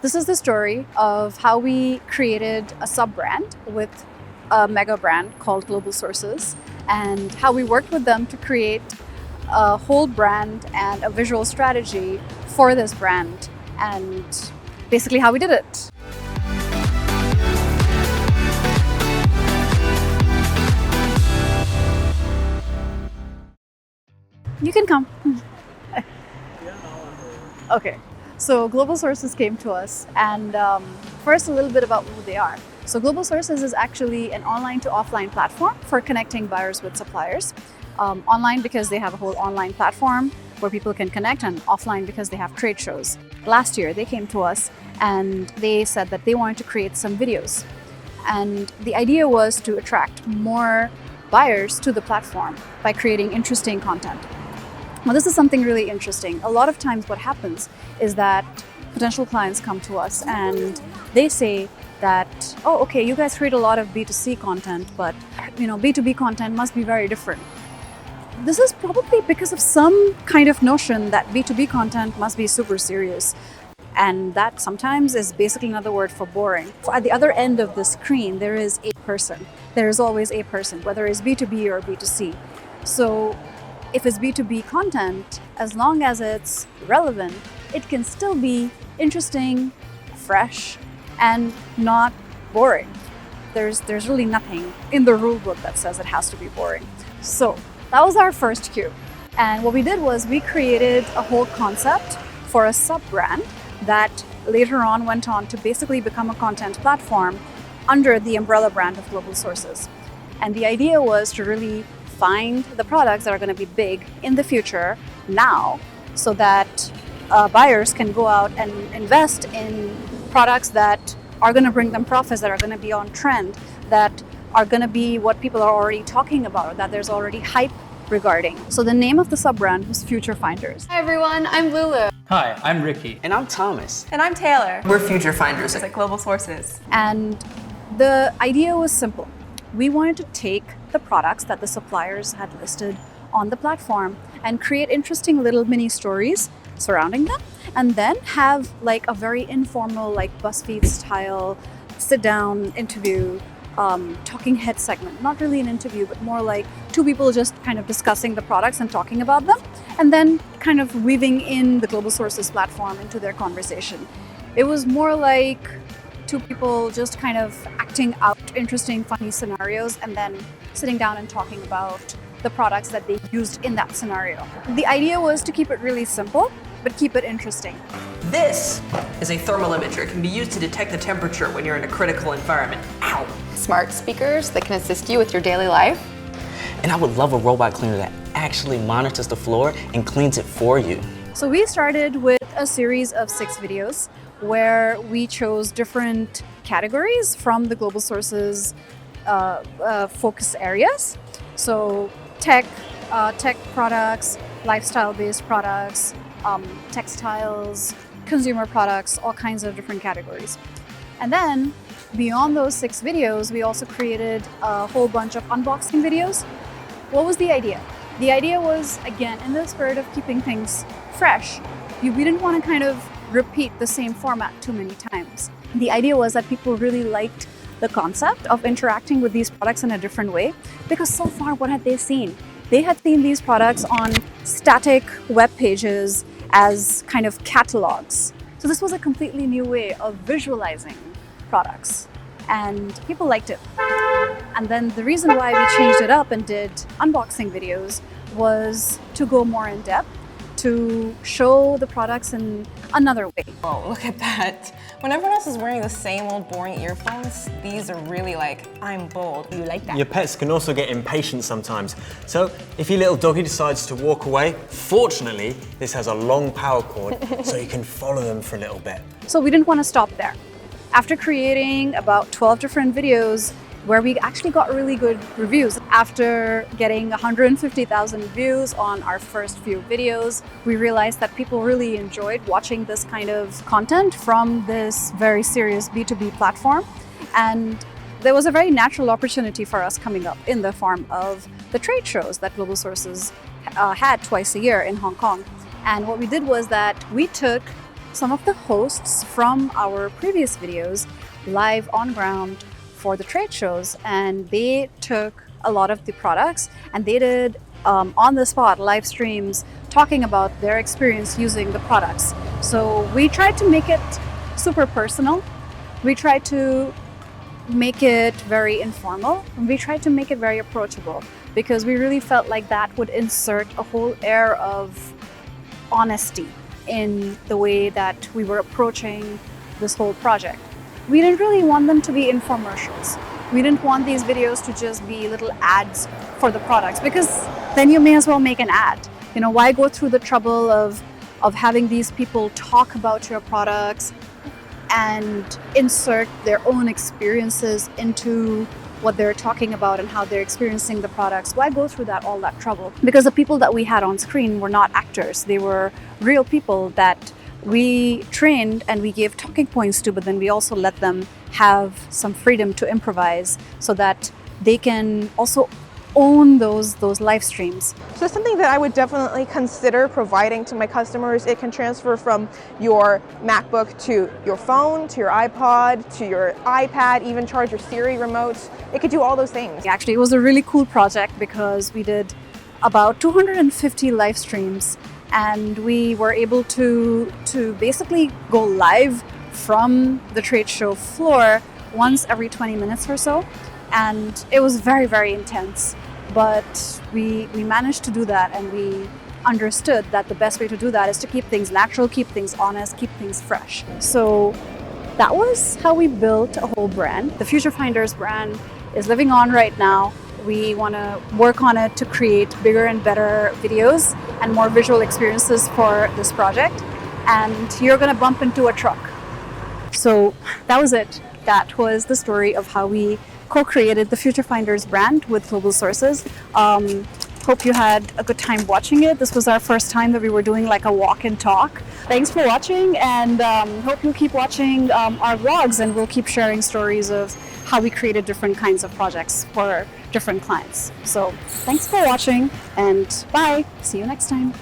This is the story of how we created a sub-brand with a mega brand called Global Sources, and how we worked with them to create a whole brand and a visual strategy for this brand, and basically how we did it. You can come. Okay, so Global Sources came to us, and first a little bit about who they are. So Global Sources is actually an online to offline platform for connecting buyers with suppliers. Online because they have a whole online platform where people can connect, and offline because they have trade shows. Last year they came to us and they said that they wanted to create some videos. And the idea was to attract more buyers to the platform by creating interesting content. Now, this is something really interesting. A lot of times what happens is that potential clients come to us and they say that, oh, okay, you guys create a lot of B2C content, but B2B content must be very different. This is probably because of some kind of notion that B2B content must be super serious. And that sometimes is basically another word for boring. At the other end of the screen, there is a person. There is always a person, whether it's B2B or B2C. So if it's B2B content, as long as it's relevant, it can still be interesting, fresh, and not boring. There's really nothing in the rule book that says it has to be boring. So that was our first cue. And what we did was we created a whole concept for a sub-brand that later on went on to basically become a content platform under the umbrella brand of Global Sources. And the idea was to really find the products that are going to be big in the future now, so that buyers can go out and invest in products that are going to bring them profits, that are going to be on trend, that are going to be what people are already talking about, that there's already hype regarding. So the name of the sub-brand was Future Finders. Hi everyone, I'm Lulu. Hi, I'm Ricky. And I'm Thomas. And I'm Taylor. We're Future Finders at Global Sources. And the idea was simple. We wanted to take the products that the suppliers had listed on the platform and create interesting little mini stories surrounding them, and then have like a very informal, like BuzzFeed style sit down interview, talking head segment. Not really an interview, but more like two people just kind of discussing the products and talking about them, and then kind of weaving in the Global Sources platform into their conversation. It was more like two people just kind of acting out interesting, funny scenarios, and then sitting down and talking about the products that they used in that scenario. The idea was to keep it really simple, but keep it interesting. This is a thermal imager. It can be used to detect the temperature when you're in a critical environment. Ow! Smart speakers that can assist you with your daily life. And I would love a robot cleaner that actually monitors the floor and cleans it for you. So we started with a series of 6 videos where we chose different categories from the Global Sources focus areas. So tech products, lifestyle-based products, textiles, consumer products, all kinds of different categories. And then beyond those 6 videos, we also created a whole bunch of unboxing videos. What was the idea? The idea was, again, in the spirit of keeping things fresh. We didn't want to kind of repeat the same format too many times. The idea was that people really liked the concept of interacting with these products in a different way, because so far, what had they seen? They had seen these products on static web pages as kind of catalogs. So this was a completely new way of visualizing products, and people liked it. And then the reason why we changed it up and did unboxing videos was to go more in depth, to show the products in another way. Oh, look at that. When everyone else is wearing the same old boring earphones, these are really like, I'm bold. You like that? Your pets can also get impatient sometimes. So if your little doggy decides to walk away, fortunately, this has a long power cord, so you can follow them for a little bit. So we didn't want to stop there. After creating about 12 different videos, where we actually got really good reviews. After getting 150,000 views on our first few videos, we realized that people really enjoyed watching this kind of content from this very serious B2B platform. And there was a very natural opportunity for us coming up in the form of the trade shows that Global Sources had twice a year in Hong Kong. And what we did was that we took some of the hosts from our previous videos live on ground for the trade shows, and they took a lot of the products and they did on the spot live streams talking about their experience using the products. So we tried to make it super personal. We tried to make it very informal, and we tried to make it very approachable, because we really felt like that would insert a whole air of honesty in the way that we were approaching this whole project. We didn't really want them to be infomercials. We didn't want these videos to just be little ads for the products, because then you may as well make an ad. You know, why go through the trouble of having these people talk about your products and insert their own experiences into what they're talking about and how they're experiencing the products? Why go through all that trouble? Because the people that we had on screen were not actors. They were real people that we trained and we gave talking points to, but then we also let them have some freedom to improvise so that they can also own those live streams. So it's something that I would definitely consider providing to my customers. It can transfer from your MacBook to your phone, to your iPod, to your iPad, even charge your Siri remote. It could do all those things. Actually, it was a really cool project because we did about 250 live streams, and we were able to basically go live from the trade show floor once every 20 minutes or so. And it was very, very intense, but we managed to do that, and we understood that the best way to do that is to keep things natural, keep things honest, keep things fresh. So that was how we built a whole brand. The Future Finders brand is living on right now. We want to work on it to create bigger and better videos and more visual experiences for this project. And you're going to bump into a truck. So that was it. That was the story of how we co-created the Future Finders brand with Global Sources. Hope you had a good time watching it. This was our first time that we were doing like a walk and talk. Thanks for watching, and hope you keep watching our vlogs, and we'll keep sharing stories of how we created different kinds of projects for different clients. So thanks for watching, and bye. See you next time.